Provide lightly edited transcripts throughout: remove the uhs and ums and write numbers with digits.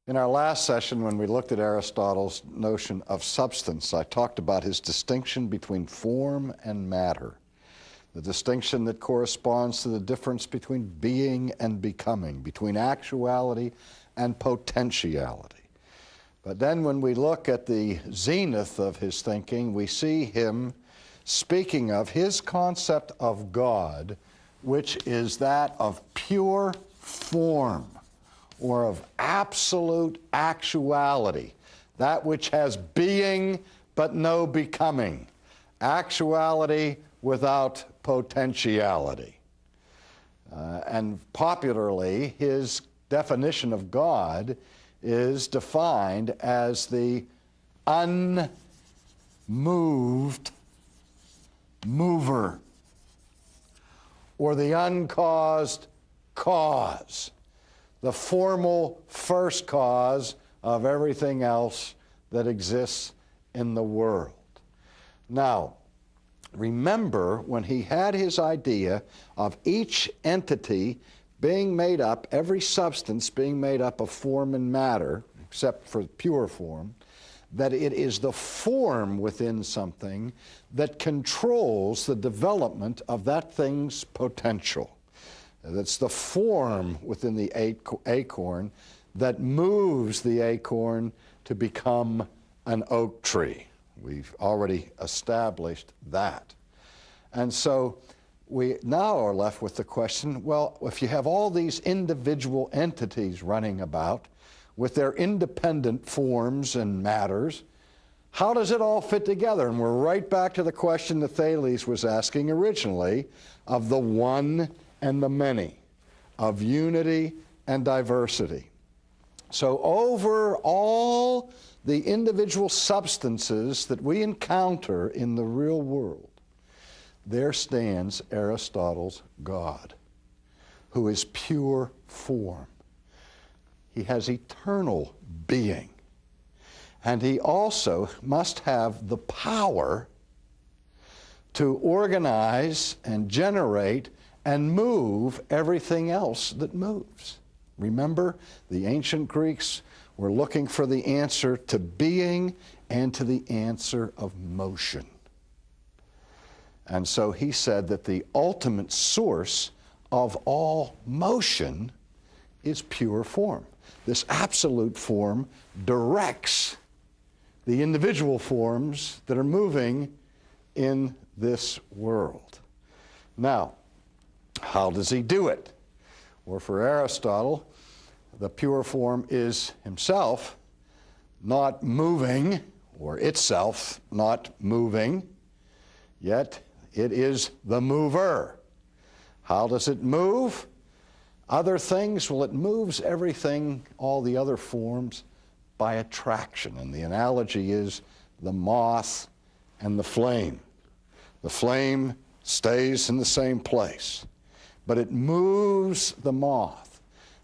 In our last session, when we looked at Aristotle's notion of substance, I talked about his distinction between form and matter, the distinction that corresponds to the difference between being and becoming, between actuality and potentiality. But then when we look at the zenith of his thinking, we see him speaking of his concept of God, which is that of pure form, or of absolute actuality, that which has being but no becoming, actuality without potentiality. And popularly, his definition of God is defined as the unmoved mover, or the uncaused cause, the formal first cause of everything else that exists in the world. Now, remember when he had his idea of each entity being made up, every substance being made up of form and matter, except for pure form, that it is the form within something that controls the development of that thing's potential. That's the form within the acorn that moves the acorn to become an oak tree. We've already established that. And so we now are left with the question, well, if you have all these individual entities running about with their independent forms and matters, how does it all fit together? And we're right back to the question that Thales was asking originally of the one and the many, of unity and diversity. So over all the individual substances that we encounter in the real world, there stands Aristotle's God, who is pure form. He has eternal being. And he also must have the power to organize and generate and move everything else that moves. Remember, the ancient Greeks were looking for the answer to being and to the answer of motion. And so he said that the ultimate source of all motion is pure form. This absolute form directs the individual forms that are moving in this world. Now, how does he do it? Well, for Aristotle, the pure form is himself not moving, or itself not moving, yet it is the mover. How does it move? Other things, well, it moves everything, all the other forms, by attraction. And the analogy is the moth and the flame. The flame stays in the same place, but it moves the moth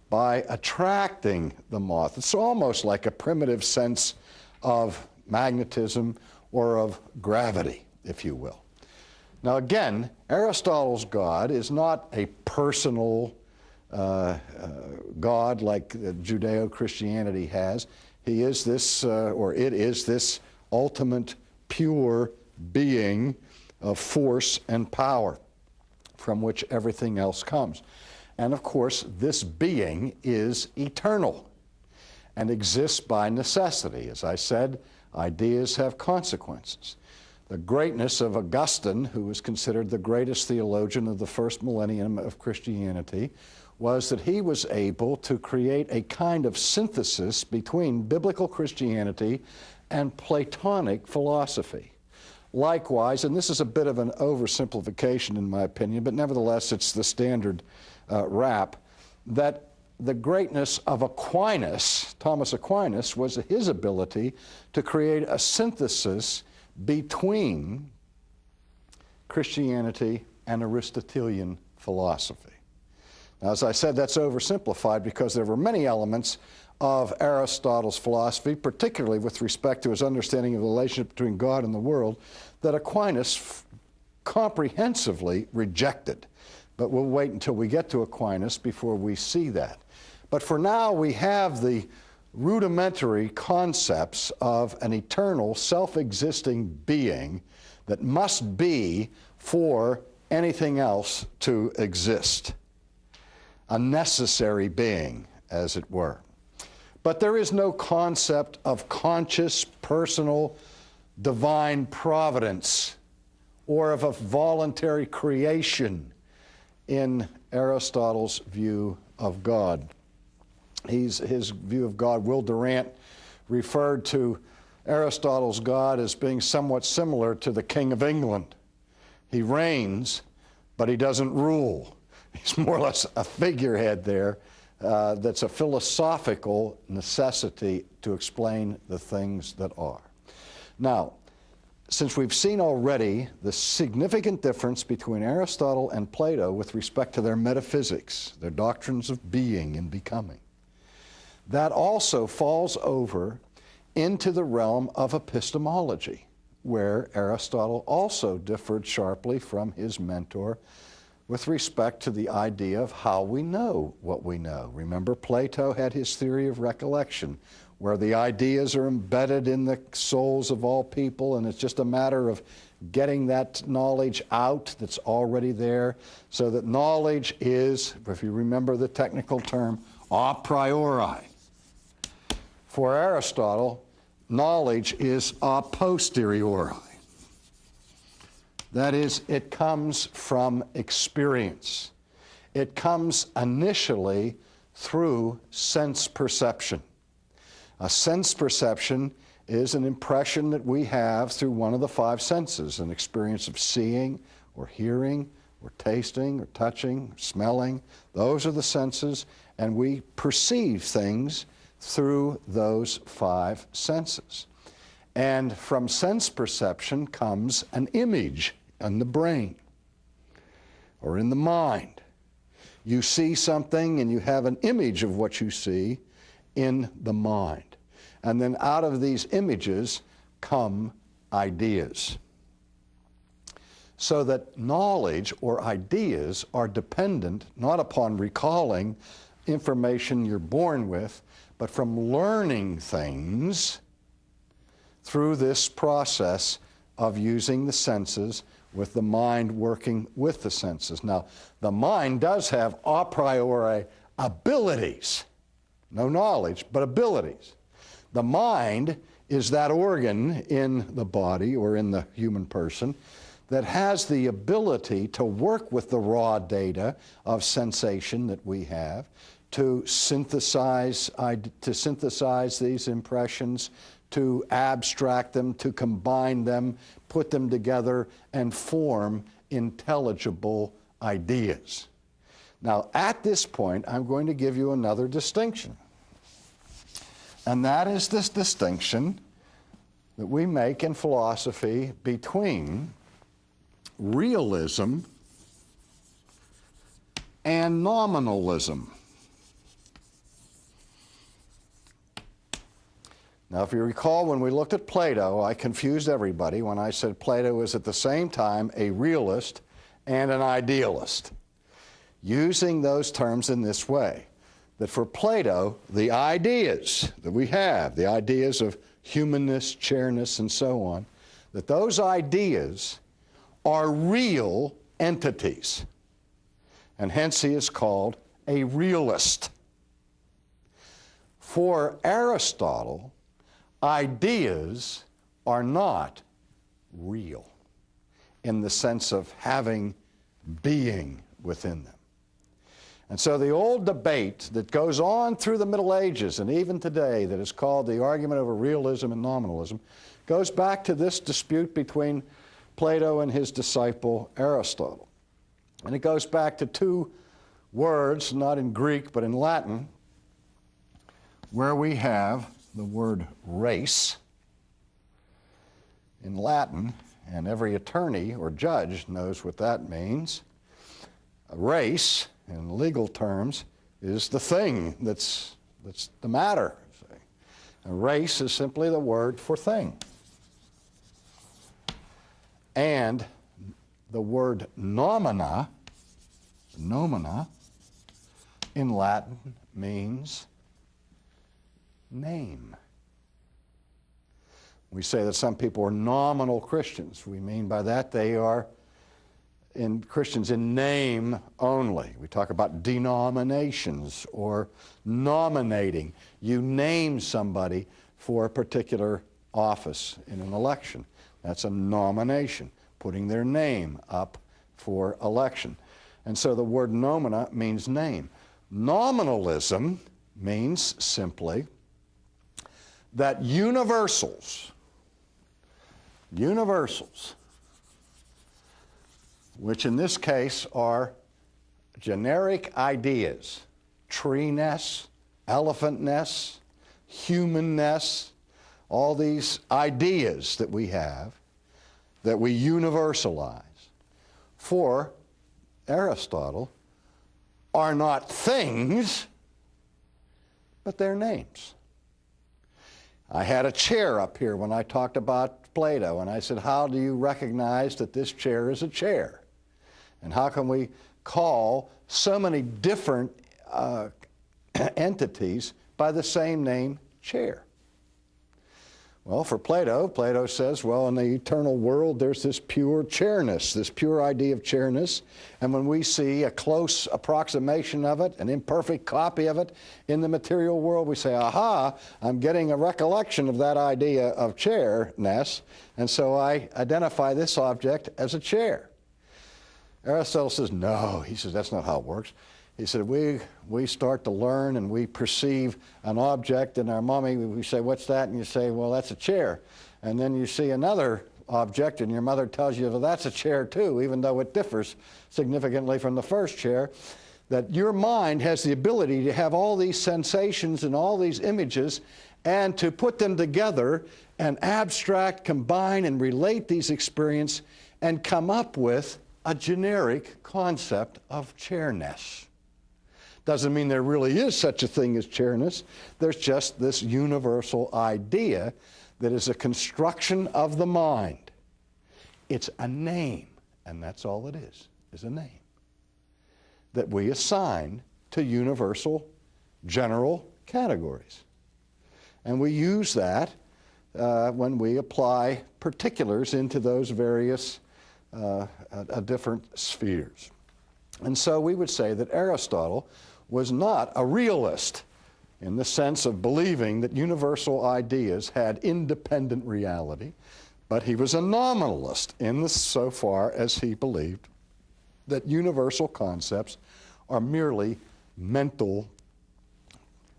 by attracting the moth. It's almost like a primitive sense of magnetism or of gravity, if you will. Now again, Aristotle's God is not a personal God like Judeo-Christianity has. He is this, or it is this ultimate pure being of force and power from which everything else comes. And of course, this being is eternal and exists by necessity. As I said, ideas have consequences. The greatness of Augustine, who was considered the greatest theologian of the first millennium of Christianity, was that he was able to create a kind of synthesis between biblical Christianity and Platonic philosophy. Likewise, and this is a bit of an oversimplification in my opinion, but nevertheless it's the standard rap, that the greatness of Aquinas, Thomas Aquinas, was his ability to create a synthesis between Christianity and Aristotelian philosophy. Now, as I said, that's oversimplified because there were many elements of Aristotle's philosophy, particularly with respect to his understanding of the relationship between God and the world, that Aquinas comprehensively rejected. But we'll wait until we get to Aquinas before we see that. But for now, we have the rudimentary concepts of an eternal, self-existing being that must be for anything else to exist. A necessary being, as it were. But there is no concept of conscious, personal, divine providence or of a voluntary creation in Aristotle's view of God. His view of God, Will Durant referred to Aristotle's God as being somewhat similar to the King of England. He reigns, but he doesn't rule. He's more or less a figurehead there that's a philosophical necessity to explain the things that are. Now, since we've seen already the significant difference between Aristotle and Plato with respect to their metaphysics, their doctrines of being and becoming, that also falls over into the realm of epistemology, where Aristotle also differed sharply from his mentor with respect to the idea of how we know what we know. Remember, Plato had his theory of recollection, where the ideas are embedded in the souls of all people, and it's just a matter of getting that knowledge out that's already there, so that knowledge is, if you remember the technical term, a priori. For Aristotle, knowledge is a posteriori. That is, it comes from experience. It comes initially through sense perception. A sense perception is an impression that we have through one of the five senses, an experience of seeing or hearing or tasting or touching, or smelling. Those are the senses, and we perceive things through those five senses. And from sense perception comes an image in the brain or in the mind. You see something and you have an image of what you see in the mind. And then out of these images come ideas. So that knowledge or ideas are dependent not upon recalling information you're born with, but from learning things through this process of using the senses with the mind working with the senses. Now, the mind does have a priori abilities, no knowledge, but abilities. The mind is that organ in the body or in the human person that has the ability to work with the raw data of sensation that we have, to synthesize these impressions, to abstract them, to combine them, put them together, and form intelligible ideas. Now, at this point, I'm going to give you another distinction. And that is this distinction that we make in philosophy between realism and nominalism. Now, if you recall, when we looked at Plato, I confused everybody when I said Plato was at the same time a realist and an idealist, using those terms in this way, that for Plato, the ideas that we have, the ideas of humanness, chairness, and so on, that those ideas are real entities, and hence he is called a realist. For Aristotle, ideas are not real in the sense of having being within them. And so the old debate that goes on through the Middle Ages and even today that is called the argument over realism and nominalism goes back to this dispute between Plato and his disciple Aristotle. And it goes back to two words, not in Greek but in Latin, where we have the word race in Latin, and every attorney or judge knows what that means. A race, in legal terms, is the thing that's the matter. A race is simply the word for thing. And the word nomina in Latin means name. We say that some people are nominal Christians. We mean by that they are Christians in name only. We talk about denominations or nominating. You name somebody for a particular office in an election. That's a nomination, putting their name up for election. And so the word nomina means name. Nominalism means simply that universals, which in this case are generic ideas, tree-ness, elephant-ness, human-ness, all these ideas that we have, that we universalize, for Aristotle, are not things, but they're names. I had a chair up here when I talked about Plato, and I said, how do you recognize that this chair is a chair? And how can we call so many different entities by the same name, chair? Well, for Plato, Plato says, well, in the eternal world, there's this pure chairness, this pure idea of chairness. And when we see a close approximation of it, an imperfect copy of it in the material world, we say, aha, I'm getting a recollection of that idea of chairness, and so I identify this object as a chair. Aristotle says, no. He says, that's not how it works. He said, we start to learn and we perceive an object in our mummy. We say, what's that? And you say, well, that's a chair. And then you see another object and your mother tells you, well, that's a chair too, even though it differs significantly from the first chair. That your mind has the ability to have all these sensations and all these images and to put them together and abstract, combine, and relate these experiences and come up with a generic concept of chairness. Doesn't mean there really is such a thing as chairness. There's just this universal idea that is a construction of the mind. It's a name, and that's all it is a name that we assign to universal, general categories. And we use that when we apply particulars into those various different spheres. And so we would say that Aristotle was not a realist in the sense of believing that universal ideas had independent reality, but he was a nominalist so far as he believed that universal concepts are merely mental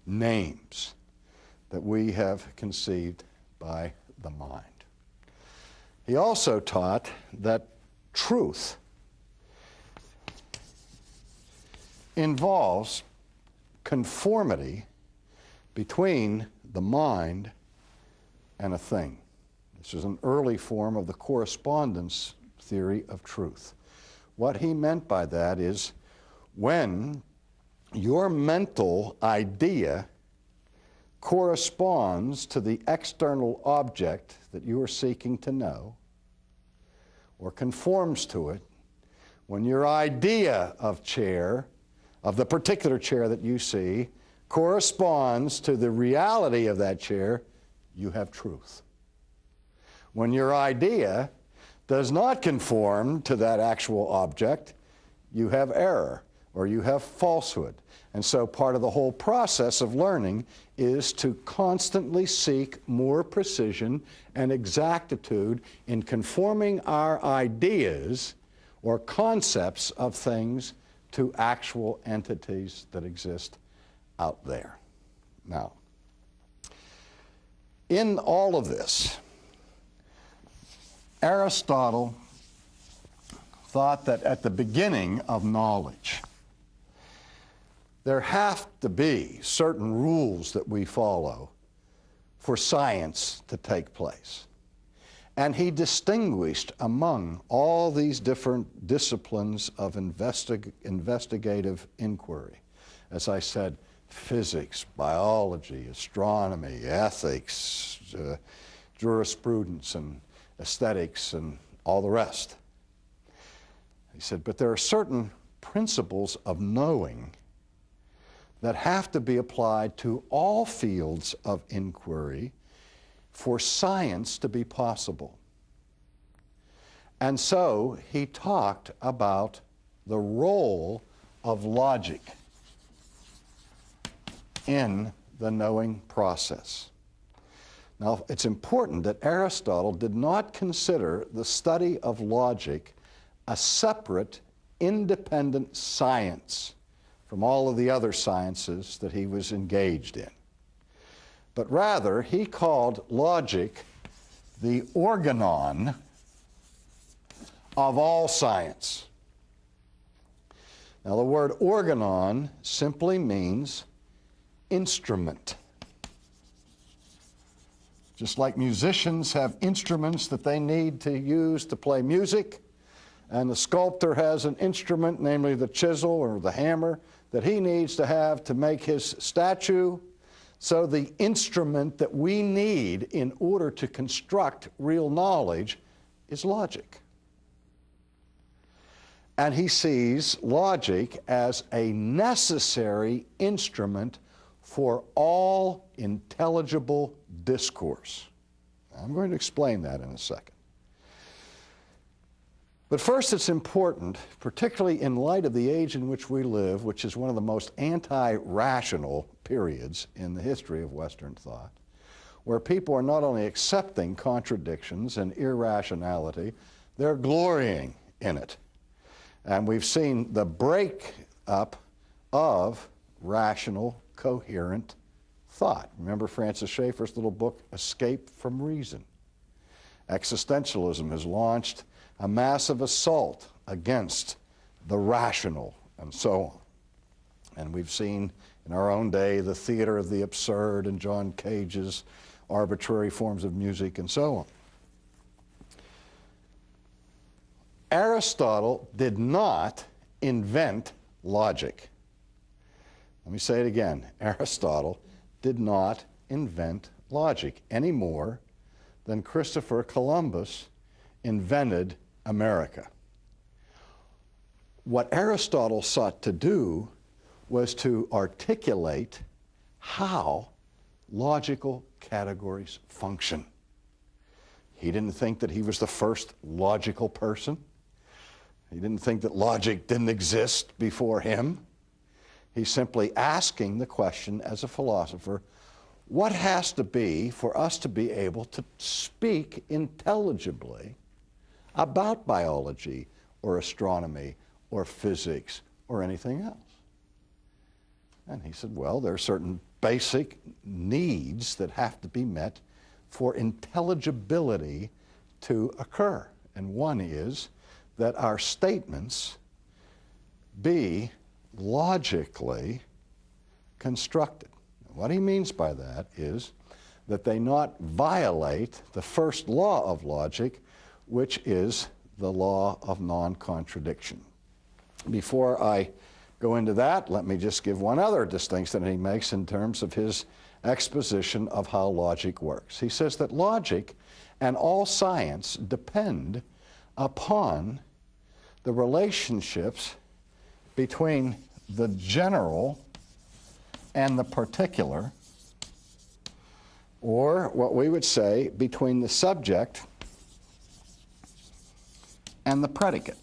names that we have conceived by the mind. He also taught that truth involves conformity between the mind and a thing. This is an early form of the correspondence theory of truth. What he meant by that is when your mental idea corresponds to the external object that you are seeking to know, or conforms to it, when your idea of chair, of the particular chair that you see, corresponds to the reality of that chair, you have truth. When your idea does not conform to that actual object, you have error or you have falsehood. And so part of the whole process of learning is to constantly seek more precision and exactitude in conforming our ideas or concepts of things to actual entities that exist out there. Now, in all of this, Aristotle thought that at the beginning of knowledge, there have to be certain rules that we follow for science to take place. And he distinguished among all these different disciplines of investigative inquiry. As I said, physics, biology, astronomy, ethics, jurisprudence, and aesthetics, and all the rest. He said, but there are certain principles of knowing that have to be applied to all fields of inquiry for science to be possible. And so he talked about the role of logic in the knowing process. Now, it's important that Aristotle did not consider the study of logic a separate, independent science from all of the other sciences that he was engaged in. But rather, he called logic the organon of all science. Now, the word organon simply means instrument. Just like musicians have instruments that they need to use to play music, and the sculptor has an instrument, namely the chisel or the hammer, that he needs to have to make his statue, so the instrument that we need in order to construct real knowledge is logic. And he sees logic as a necessary instrument for all intelligible discourse. I'm going to explain that in a second. But first, it's important, particularly in light of the age in which we live, which is one of the most anti-rational periods in the history of Western thought, where people are not only accepting contradictions and irrationality, they're glorying in it. And we've seen the break-up of rational, coherent thought. Remember Francis Schaeffer's little book, Escape from Reason. Existentialism has launched a massive assault against the rational and so on. And we've seen in our own day the theater of the absurd and John Cage's arbitrary forms of music and so on. Aristotle did not invent logic. Let me say it again. Aristotle did not invent logic any more than Christopher Columbus invented America. What Aristotle sought to do was to articulate how logical categories function. He didn't think that he was the first logical person. He didn't think that logic didn't exist before him. He's simply asking the question as a philosopher, what has to be for us to be able to speak intelligibly about biology or astronomy or physics or anything else? And he said, well, there are certain basic needs that have to be met for intelligibility to occur. And one is that our statements be logically constructed. What he means by that is that they not violate the first law of logic, which is the law of non-contradiction. Before I go into that, let me just give one other distinction that he makes in terms of his exposition of how logic works. He says that logic and all science depend upon the relationships between the general and the particular, or what we would say between the subject and the predicate.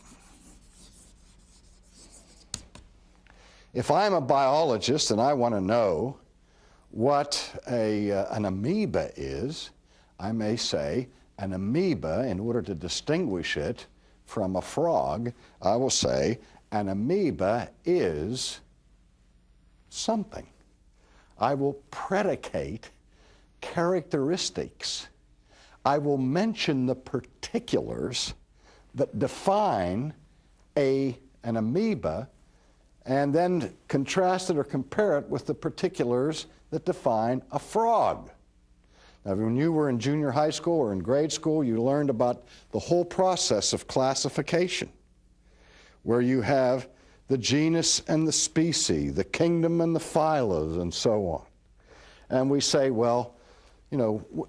If I'm a biologist and I want to know what an amoeba is, I may say an amoeba, in order to distinguish it from a frog, I will say an amoeba is something. I will predicate characteristics. I will mention the particulars that define an amoeba, and then contrast it or compare it with the particulars that define a frog. Now, when you were in junior high school or in grade school, you learned about the whole process of classification, where you have the genus and the species, the kingdom and the phyla, and so on. And we say, well, you know,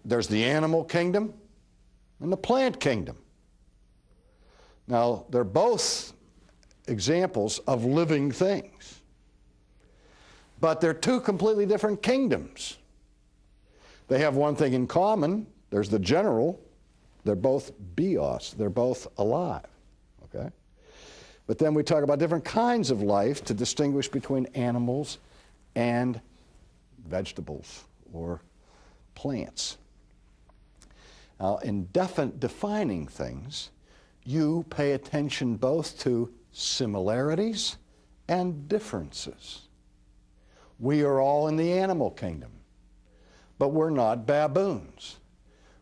there's the animal kingdom and the plant kingdom. Now, they're both examples of living things. but they're two completely different kingdoms. They have one thing in common. There's the general. They're both bios. They're both alive. Okay? But then we talk about different kinds of life to distinguish between animals and vegetables or plants. Now, in defining things, you pay attention both to similarities and differences. We are all in the animal kingdom, but we're not baboons.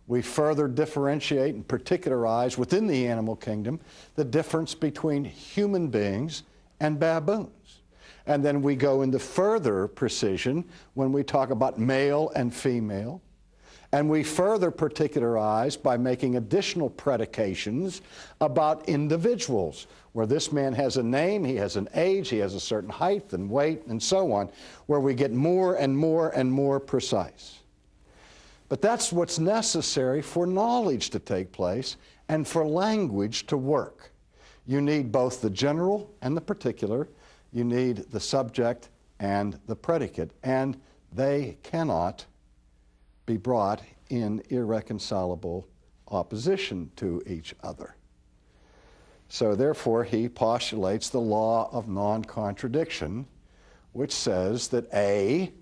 We further differentiate and particularize within the animal kingdom the difference between human beings and baboons. And then we go into further precision when we talk about male and female. And we further particularize by making additional predications about individuals, where this man has a name, he has an age, he has a certain height and weight, and so on, where we get more and more and more precise. But that's what's necessary for knowledge to take place and for language to work. You need both the general and the particular. You need the subject and the predicate, and they cannot be brought in irreconcilable opposition to each other. So therefore, he postulates the law of non-contradiction, which says that A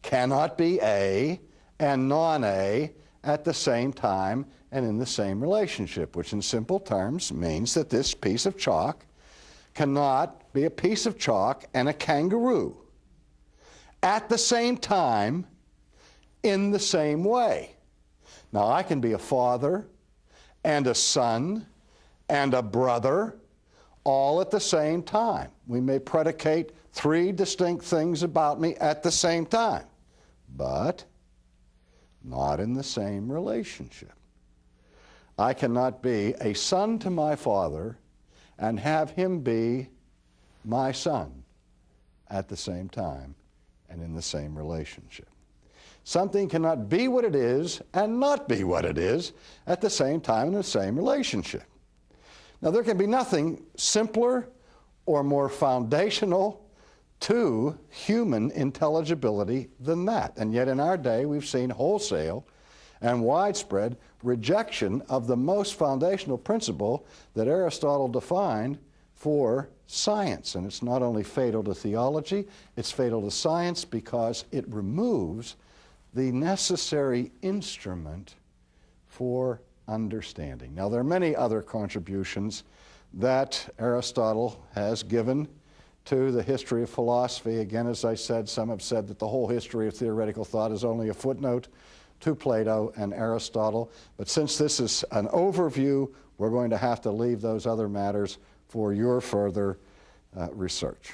cannot be A and non-A at the same time and in the same relationship, which in simple terms means that this piece of chalk cannot be a piece of chalk and a kangaroo at the same time in the same way. Now, I can be a father and a son and a brother all at the same time. We may predicate three distinct things about me at the same time, but not in the same relationship. I cannot be a son to my father and have him be my son at the same time and in the same relationship. Something cannot be what it is and not be what it is at the same time in the same relationship. Now, there can be nothing simpler or more foundational to human intelligibility than that. And yet in our day, we've seen wholesale and widespread rejection of the most foundational principle that Aristotle defined for science. And it's not only fatal to theology, it's fatal to science because it removes the necessary instrument for understanding. Now, there are many other contributions that Aristotle has given to the history of philosophy. Again, as I said, some have said that the whole history of theoretical thought is only a footnote to Plato and Aristotle. But since this is an overview, we're going to have to leave those other matters for your further research.